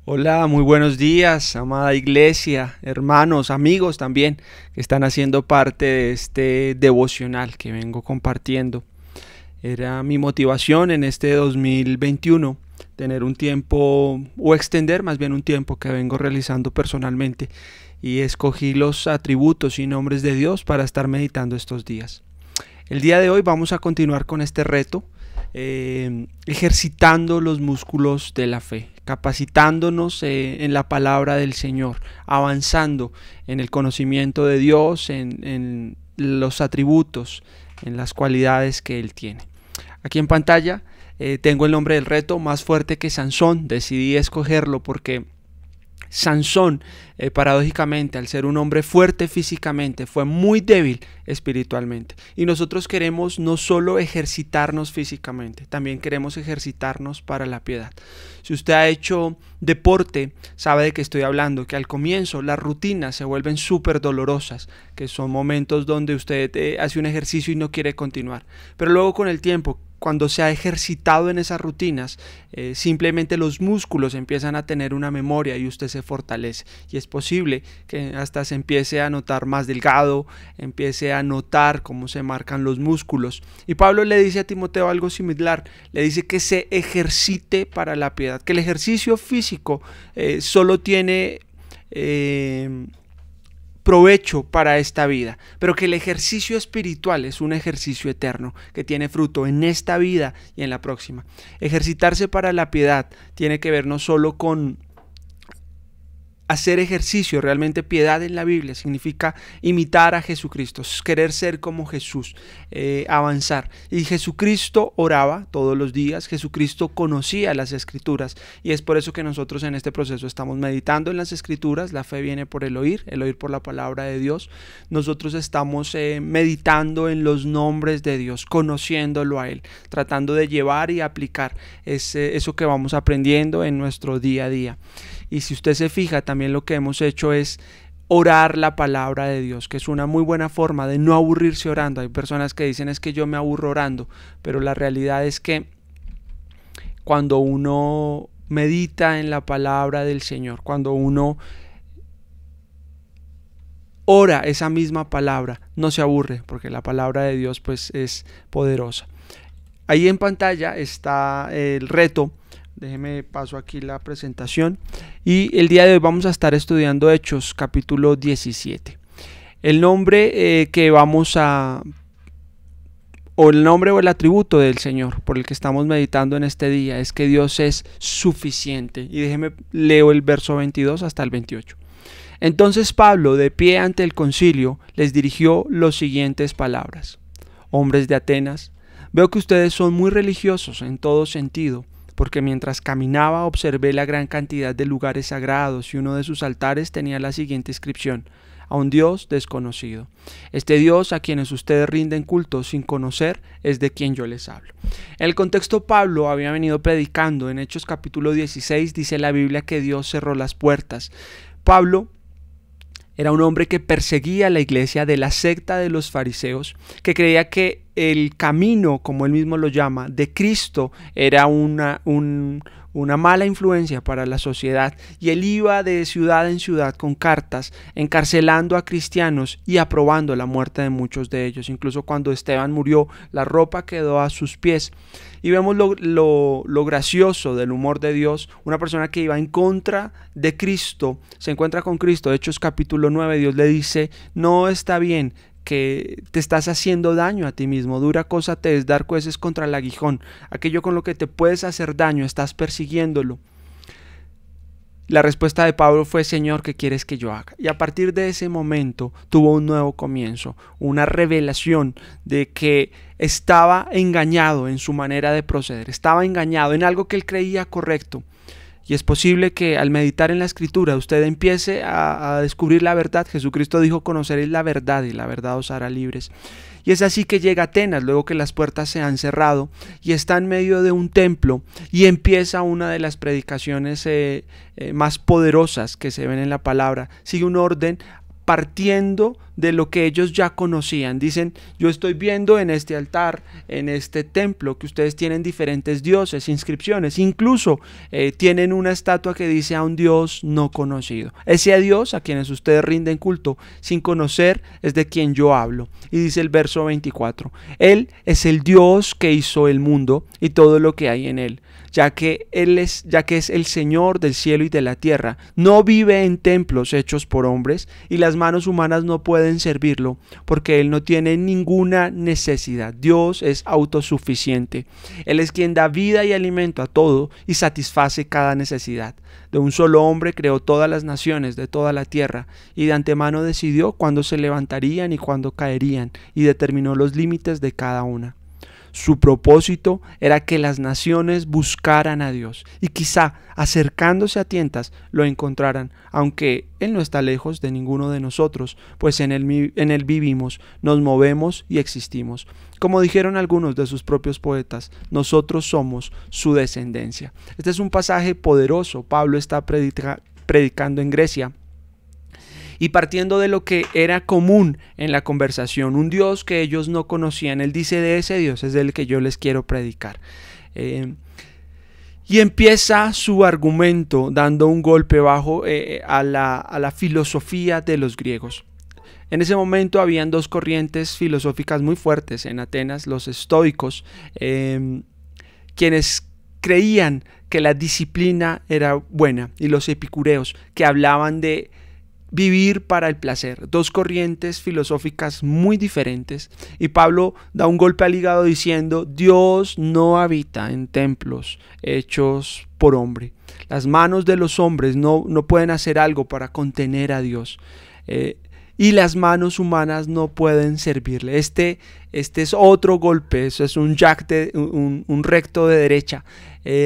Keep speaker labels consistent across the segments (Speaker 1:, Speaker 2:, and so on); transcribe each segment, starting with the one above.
Speaker 1: Hola, muy buenos días, amada iglesia, hermanos, amigos también que están haciendo parte de este devocional que vengo compartiendo. Era mi motivación en este 2021 tener un tiempo o extender más bien un tiempo que vengo realizando personalmente y escogí los atributos y nombres de Dios para estar meditando estos días. El día de hoy vamos a continuar con este reto, ejercitando los músculos de la fe, capacitándonos en la palabra del Señor, avanzando en el conocimiento de Dios, en los atributos, en las cualidades que Él tiene. Aquí en pantalla tengo el nombre del reto: más fuerte que Sansón. Decidí escogerlo porque Sansón, paradójicamente, al ser un hombre fuerte físicamente, fue muy débil espiritualmente. Y nosotros queremos no solo ejercitarnos físicamente, también queremos ejercitarnos para la piedad. Si usted ha hecho deporte, sabe de qué estoy hablando, que al comienzo las rutinas se vuelven súper dolorosas, que son momentos donde usted hace un ejercicio y no quiere continuar. Pero luego con el tiempo, cuando se ha ejercitado en esas rutinas, simplemente los músculos empiezan a tener una memoria y usted se fortalece. Y es posible que hasta se empiece a notar más delgado, empiece a notar cómo se marcan los músculos. Y Pablo le dice a Timoteo algo similar, le dice que se ejercite para la piedad, que el ejercicio físico solo tiene provecho para esta vida, pero que el ejercicio espiritual es un ejercicio eterno que tiene fruto en esta vida y en la próxima. Ejercitarse para la piedad tiene que ver no solo con hacer ejercicio. Realmente piedad en la Biblia significa imitar a Jesucristo, querer ser como Jesús, avanzar. Y Jesucristo oraba todos los días, Jesucristo conocía las Escrituras, y es por eso que nosotros en este proceso estamos meditando en las Escrituras. La fe viene por el oír por la palabra de Dios. Nosotros estamos meditando en los nombres de Dios, conociéndolo a Él, tratando de llevar y aplicar eso que vamos aprendiendo en nuestro día a día. Y si usted se fija, también lo que hemos hecho es orar la palabra de Dios, que es una muy buena forma de no aburrirse orando. Hay personas que dicen: es que yo me aburro orando, pero la realidad es que cuando uno medita en la palabra del Señor, cuando uno ora esa misma palabra, no se aburre, porque la palabra de Dios pues es poderosa. Ahí en pantalla está el reto. Déjeme paso aquí la presentación. Y el día de hoy vamos a estar estudiando Hechos capítulo 17. El nombre que vamos a... o el nombre o el atributo del Señor por el que estamos meditando en este día es que Dios es suficiente. Y déjeme leo el verso 22 hasta el 28. Entonces Pablo, de pie ante el concilio, les dirigió las siguientes palabras: hombres de Atenas, veo que ustedes son muy religiosos en todo sentido, porque mientras caminaba observé la gran cantidad de lugares sagrados y uno de sus altares tenía la siguiente inscripción: a un Dios desconocido. Este Dios a quienes ustedes rinden culto sin conocer es de quien yo les hablo. En el contexto, Pablo había venido predicando. En Hechos capítulo 16 dice la Biblia que Dios cerró las puertas. Pablo era un hombre que perseguía a la iglesia de la secta de los fariseos, que creía que el camino, como él mismo lo llama, de Cristo era una mala influencia para la sociedad, y él iba de ciudad en ciudad con cartas encarcelando a cristianos y aprobando la muerte de muchos de ellos. Incluso cuando Esteban murió, la ropa quedó a sus pies. Y vemos lo gracioso del humor de Dios. Una persona que iba en contra de Cristo se encuentra con Cristo. Hechos capítulo 9, Dios le dice: no está bien, que te estás haciendo daño a ti mismo. Dura cosa te es dar jueces contra el aguijón. Aquello con lo que te puedes hacer daño, estás persiguiéndolo. La respuesta de Pablo fue: Señor, ¿qué quieres que yo haga? Y a partir de ese momento tuvo un nuevo comienzo, una revelación de que estaba engañado en su manera de proceder, estaba engañado en algo que él creía correcto. Y es posible que al meditar en la Escritura usted empiece a descubrir la verdad. Jesucristo dijo: conoceréis la verdad y la verdad os hará libres. Y es así que llega a Atenas, luego que las puertas se han cerrado, y está en medio de un templo, y empieza una de las predicaciones más poderosas que se ven en la palabra. Sigue un orden partiendo de lo que ellos ya conocían. Dicen, yo estoy viendo en este altar, en este templo, que ustedes tienen diferentes dioses, inscripciones, incluso tienen una estatua que dice a un Dios no conocido. Ese Dios a quienes ustedes rinden culto sin conocer es de quien yo hablo. Y dice el verso 24, Él es el Dios que hizo el mundo y todo lo que hay en él, ya que es el Señor del cielo y de la tierra. No vive en templos hechos por hombres, y las manos humanas no pueden servirlo, porque Él no tiene ninguna necesidad. Dios es autosuficiente. Él es quien da vida y alimento a todo y satisface cada necesidad. De un solo hombre creó todas las naciones de toda la tierra, y de antemano decidió cuándo se levantarían y cuándo caerían, y determinó los límites de cada una. Su propósito era que las naciones buscaran a Dios y quizá acercándose a tientas lo encontraran, aunque Él no está lejos de ninguno de nosotros, pues en él vivimos, nos movemos y existimos. Como dijeron algunos de sus propios poetas, nosotros somos su descendencia. Este es un pasaje poderoso. Pablo está predicando en Grecia, y partiendo de lo que era común en la conversación, un Dios que ellos no conocían, él dice, de ese Dios es del que yo les quiero predicar. Y empieza su argumento dando un golpe bajo a la filosofía de los griegos. En ese momento habían dos corrientes filosóficas muy fuertes en Atenas, los estoicos, quienes creían que la disciplina era buena, y los epicureos, que hablaban de vivir para el placer. Dos corrientes filosóficas muy diferentes, y Pablo da un golpe al hígado diciendo, Dios no habita en templos hechos por hombre. Las manos de los hombres no pueden hacer algo para contener a Dios, y las manos humanas no pueden servirle. Este es otro golpe, eso es un recto de derecha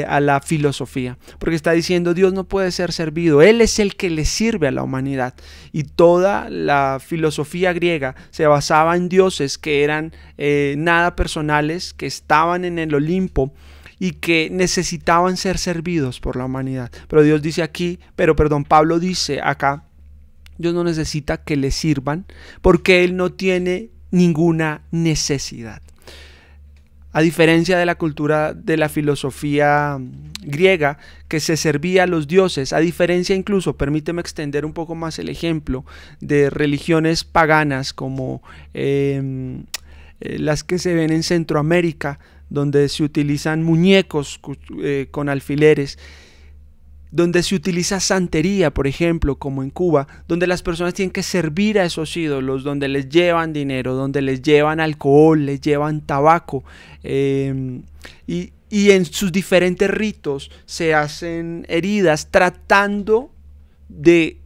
Speaker 1: a la filosofía, porque está diciendo Dios no puede ser servido, Él es el que le sirve a la humanidad. Y toda la filosofía griega se basaba en dioses que eran nada personales, que estaban en el Olimpo y que necesitaban ser servidos por la humanidad. Pero Dios dice aquí, Pablo dice acá, Dios no necesita que le sirvan porque Él no tiene ninguna necesidad. A diferencia de la cultura de la filosofía griega, que se servía a los dioses, a diferencia incluso, permíteme extender un poco más el ejemplo, de religiones paganas como las que se ven en Centroamérica, donde se utilizan muñecos con alfileres, donde se utiliza santería, por ejemplo, como en Cuba, donde las personas tienen que servir a esos ídolos, donde les llevan dinero, donde les llevan alcohol, les llevan tabaco, y en sus diferentes ritos se hacen heridas tratando de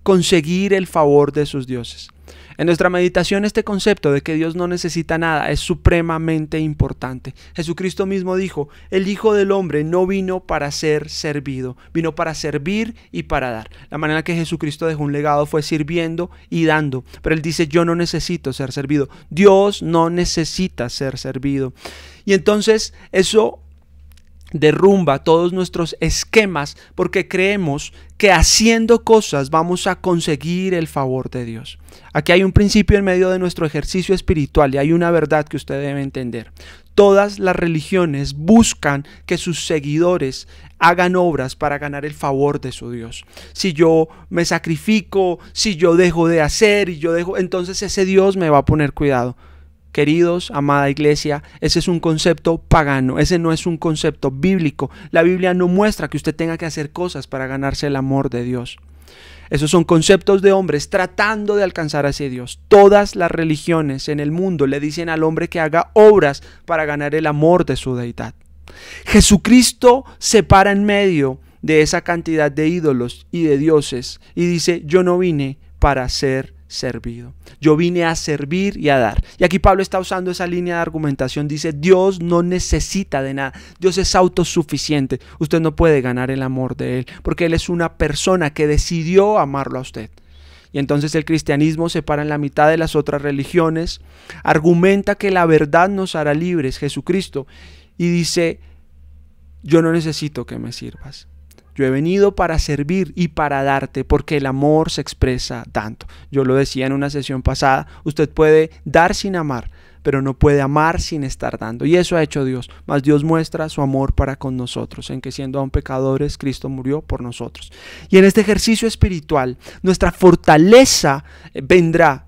Speaker 1: conseguir el favor de sus dioses. En nuestra meditación, este concepto de que Dios no necesita nada es supremamente importante. Jesucristo mismo dijo, el Hijo del Hombre no vino para ser servido, vino para servir y para dar. La manera que Jesucristo dejó un legado fue sirviendo y dando, pero Él dice, yo no necesito ser servido. Dios no necesita ser servido. Y entonces eso derrumba todos nuestros esquemas, porque creemos que haciendo cosas vamos a conseguir el favor de Dios. Aquí hay un principio en medio de nuestro ejercicio espiritual, y hay una verdad que usted debe entender. Todas las religiones buscan que sus seguidores hagan obras para ganar el favor de su Dios. Si yo me sacrifico, si yo dejo de hacer entonces ese Dios me va a poner cuidado. Queridos, amada iglesia, ese es un concepto pagano, ese no es un concepto bíblico. La Biblia no muestra que usted tenga que hacer cosas para ganarse el amor de Dios. Esos son conceptos de hombres tratando de alcanzar a ese Dios. Todas las religiones en el mundo le dicen al hombre que haga obras para ganar el amor de su deidad. Jesucristo se para en medio de esa cantidad de ídolos y de dioses y dice, yo no vine para ser servido, yo vine a servir y a dar. Y aquí Pablo está usando esa línea de argumentación, dice, Dios no necesita de nada, Dios es autosuficiente, usted no puede ganar el amor de Él, porque Él es una persona que decidió amarlo a usted. Y entonces el cristianismo se para en la mitad de las otras religiones, argumenta que la verdad nos hará libres, Jesucristo, y dice, yo no necesito que me sirvas. Yo he venido para servir y para darte, porque el amor se expresa dando. Yo lo decía en una sesión pasada, usted puede dar sin amar, pero no puede amar sin estar dando. Y eso ha hecho Dios. Mas Dios muestra su amor para con nosotros, en que siendo aún pecadores, Cristo murió por nosotros. Y en este ejercicio espiritual, nuestra fortaleza vendrá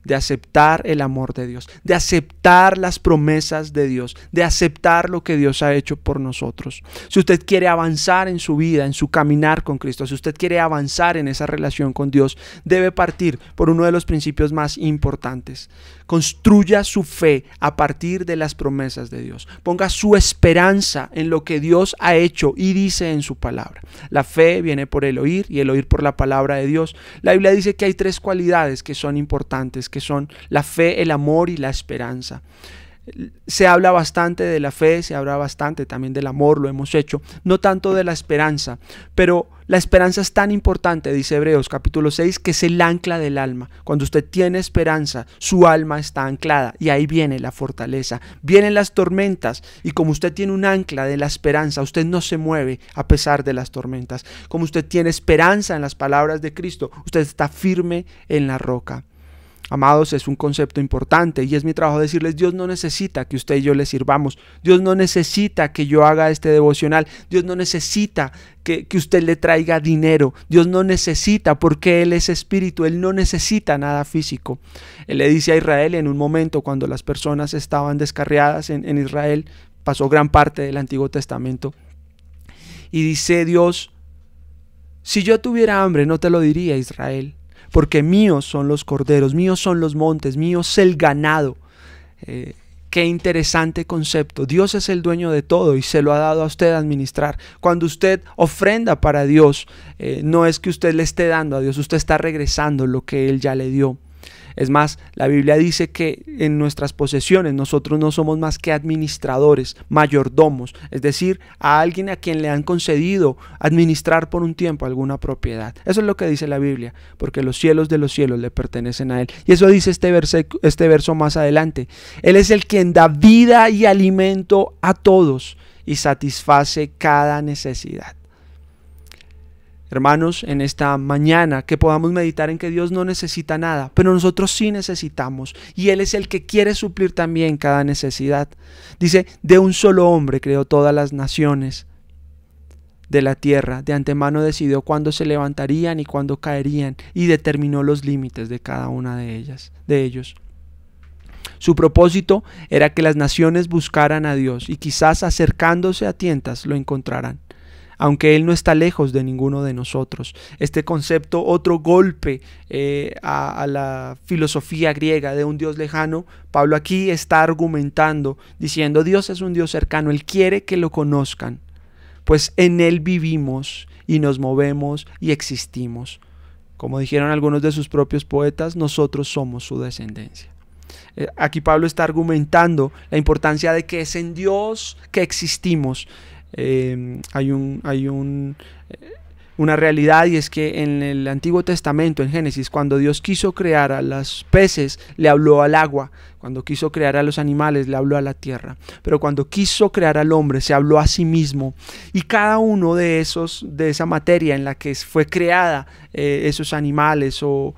Speaker 1: de aceptar el amor de Dios, de aceptar las promesas de Dios, de aceptar lo que Dios ha hecho por nosotros. Si usted quiere avanzar en su vida, en su caminar con Cristo, si usted quiere avanzar en esa relación con Dios, debe partir por uno de los principios más importantes. Construya su fe a partir de las promesas de Dios. Ponga su esperanza en lo que Dios ha hecho y dice en su palabra. La fe viene por el oír y el oír por la palabra de Dios. La Biblia dice que hay tres cualidades que son importantes, que son la fe, el amor y la esperanza. Se habla bastante de la fe, se habla bastante también del amor, lo hemos hecho, no tanto de la esperanza, pero la esperanza es tan importante, dice Hebreos capítulo 6, que es el ancla del alma. Cuando usted tiene esperanza, su alma está anclada y ahí viene la fortaleza, vienen las tormentas y como usted tiene un ancla de la esperanza, usted no se mueve a pesar de las tormentas. Como usted tiene esperanza en las palabras de Cristo, usted está firme en la roca. Amados, es un concepto importante y es mi trabajo decirles, Dios no necesita que usted y yo le sirvamos, Dios no necesita que yo haga este devocional, Dios no necesita que usted le traiga dinero, Dios no necesita, porque Él es espíritu, Él no necesita nada físico. Él le dice a Israel en un momento cuando las personas estaban descarriadas en Israel, pasó gran parte del Antiguo Testamento, y dice Dios, si yo tuviera hambre no te lo diría, Israel, porque míos son los corderos, míos son los montes, míos es el ganado. Qué interesante concepto. Dios es el dueño de todo y se lo ha dado a usted a administrar. Cuando usted ofrenda para Dios, no es que usted le esté dando a Dios, usted está regresando lo que Él ya le dio. Es más, la Biblia dice que en nuestras posesiones nosotros no somos más que administradores, mayordomos, es decir, a alguien a quien le han concedido administrar por un tiempo alguna propiedad. Eso es lo que dice la Biblia, porque los cielos de los cielos le pertenecen a Él. Y eso dice este verso más adelante. Él es el quien da vida y alimento a todos y satisface cada necesidad. Hermanos, en esta mañana que podamos meditar en que Dios no necesita nada, pero nosotros sí necesitamos y Él es el que quiere suplir también cada necesidad. Dice, de un solo hombre creó todas las naciones de la tierra, de antemano decidió cuándo se levantarían y cuándo caerían y determinó los límites de cada una de ellos. Su propósito era que las naciones buscaran a Dios y quizás acercándose a tientas lo encontrarán. Aunque Él no está lejos de ninguno de nosotros. Este concepto, otro golpe a la filosofía griega de un Dios lejano, Pablo aquí está argumentando, diciendo, Dios es un Dios cercano, Él quiere que lo conozcan, pues en Él vivimos y nos movemos y existimos. Como dijeron algunos de sus propios poetas, nosotros somos su descendencia. Aquí Pablo está argumentando la importancia de que es en Dios que existimos. Hay una realidad y es que en el Antiguo Testamento, en Génesis, cuando Dios quiso crear a los peces, le habló al agua. Cuando quiso crear a los animales, le habló a la tierra. Pero cuando quiso crear al hombre, se habló a sí mismo. Y cada uno de esa materia en la que fue creada esos animales o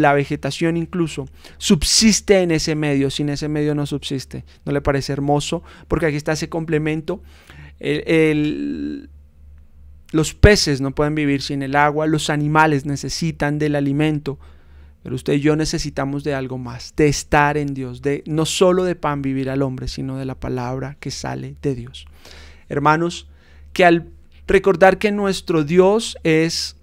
Speaker 1: la vegetación incluso, subsiste en ese medio. Sin ese medio no subsiste. ¿No le parece hermoso? Porque aquí está ese complemento. Los peces no pueden vivir sin el agua, los animales necesitan del alimento, pero usted y yo necesitamos de algo más, de estar en Dios, de no solo de pan vivir al hombre, sino de la palabra que sale de Dios. Hermanos, que al recordar que nuestro Dios es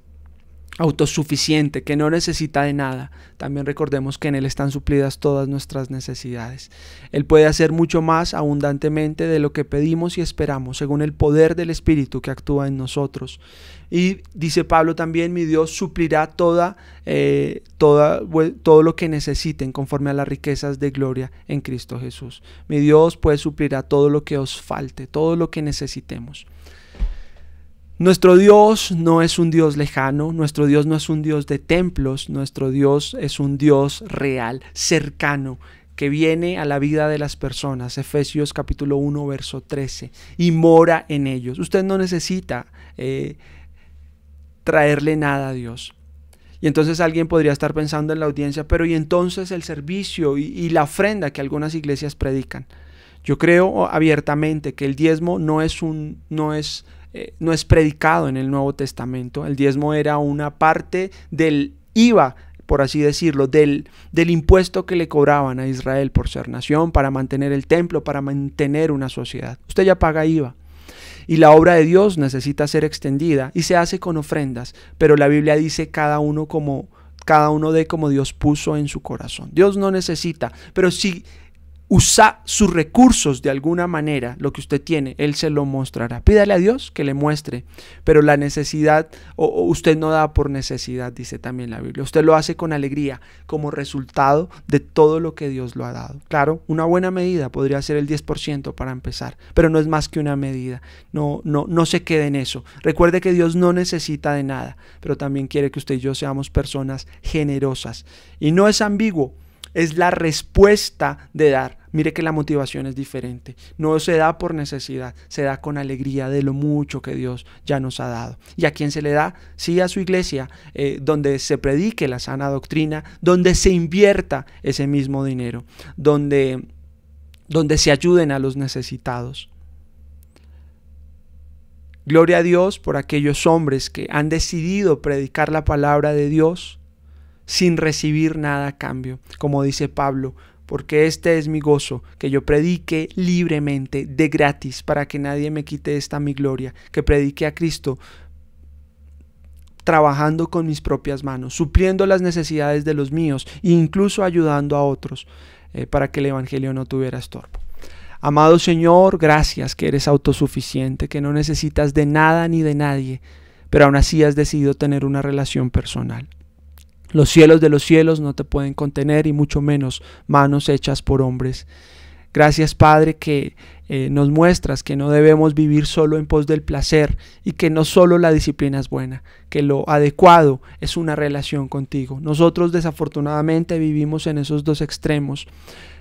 Speaker 1: autosuficiente, que no necesita de nada, también recordemos que en Él están suplidas todas nuestras necesidades. Él puede hacer mucho más abundantemente de lo que pedimos y esperamos, según el poder del Espíritu que actúa en nosotros. Y dice Pablo también, mi Dios suplirá todo lo que necesiten conforme a las riquezas de gloria en Cristo Jesús. Mi Dios pues suplirá todo lo que os falte, todo lo que necesitemos. Nuestro Dios no es un Dios lejano, nuestro Dios no es un Dios de templos, nuestro Dios es un Dios real, cercano, que viene a la vida de las personas, Efesios capítulo 1, verso 13, y mora en ellos. Usted no necesita traerle nada a Dios. Y entonces alguien podría estar pensando en la audiencia, pero ¿y entonces el servicio y la ofrenda que algunas iglesias predican? Yo creo abiertamente que el diezmo no es predicado en el Nuevo Testamento. El diezmo era una parte del IVA, por así decirlo, del impuesto que le cobraban a Israel por ser nación, para mantener el templo, para mantener una sociedad. Usted ya paga IVA. Y la obra de Dios necesita ser extendida y se hace con ofrendas, pero la Biblia dice cada uno dé como Dios puso en su corazón. Dios no necesita, pero si usa sus recursos de alguna manera, lo que usted tiene, Él se lo mostrará. Pídale a Dios que le muestre, pero la necesidad, o usted no da por necesidad, dice también la Biblia. Usted lo hace con alegría, como resultado de todo lo que Dios lo ha dado. Claro, una buena medida podría ser el 10% para empezar, pero no es más que una medida. No se quede en eso. Recuerde que Dios no necesita de nada, pero también quiere que usted y yo seamos personas generosas. Y no es ambiguo, es la respuesta de dar. Mire que la motivación es diferente. No se da por necesidad, se da con alegría de lo mucho que Dios ya nos ha dado. ¿Y a quién se le da? Sí, a su iglesia, donde se predique la sana doctrina, donde se invierta ese mismo dinero, donde se ayuden a los necesitados. Gloria a Dios por aquellos hombres que han decidido predicar la palabra de Dios sin recibir nada a cambio, como dice Pablo, porque este es mi gozo, que yo predique libremente, de gratis, para que nadie me quite esta mi gloria, que predique a Cristo trabajando con mis propias manos, supliendo las necesidades de los míos e incluso ayudando a otros para que el evangelio no tuviera estorbo. Amado Señor, gracias que eres autosuficiente, que no necesitas de nada ni de nadie, pero aún así has decidido tener una relación personal. Los cielos de los cielos no te pueden contener y mucho menos manos hechas por hombres. Gracias, Padre, que nos muestras que no debemos vivir solo en pos del placer y que no solo la disciplina es buena, que lo adecuado es una relación contigo. Nosotros desafortunadamente vivimos en esos dos extremos,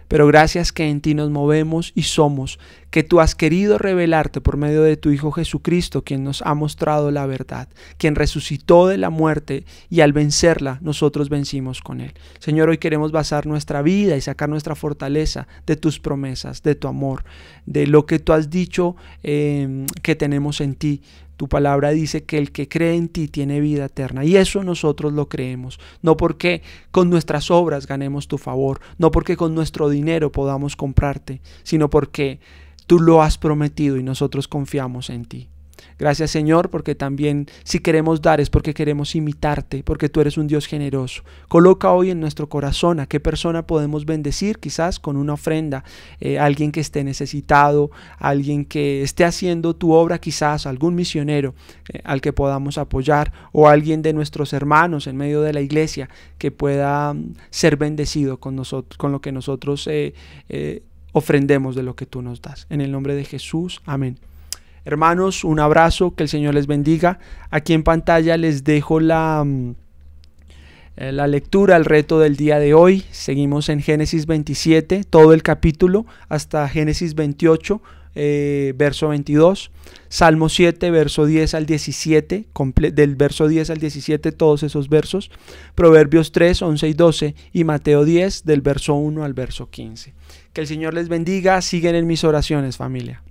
Speaker 1: pero gracias que en ti nos movemos y somos, que tú has querido revelarte por medio de tu Hijo Jesucristo, quien nos ha mostrado la verdad, quien resucitó de la muerte y al vencerla nosotros vencimos con él. Señor, hoy queremos basar nuestra vida y sacar nuestra fortaleza de tus promesas, de tu amor, de lo que tú has dicho que tenemos en ti. Tu palabra dice que el que cree en ti tiene vida eterna y eso nosotros lo creemos, no porque con nuestras obras ganemos tu favor, no porque con nuestro dinero podamos comprarte, sino porque tú lo has prometido y nosotros confiamos en ti. Gracias, Señor, porque también si queremos dar es porque queremos imitarte, porque tú eres un Dios generoso. Coloca hoy en nuestro corazón a qué persona podemos bendecir, quizás con una ofrenda, alguien que esté necesitado, alguien que esté haciendo tu obra, quizás algún misionero al que podamos apoyar o alguien de nuestros hermanos en medio de la iglesia que pueda ser bendecido con nosotros, con lo que nosotros ofrendemos de lo que tú nos das. En el nombre de Jesús, amén. Hermanos, un abrazo, que el Señor les bendiga. Aquí en pantalla les dejo la lectura, el reto del día de hoy. Seguimos en Génesis 27, todo el capítulo, hasta Génesis 28, verso 22. Salmo 7, verso 10 al 17, del verso 10 al 17, todos esos versos. Proverbios 3, 11 y 12 y Mateo 10, del verso 1 al verso 15. Que el Señor les bendiga. Siguen en mis oraciones, familia.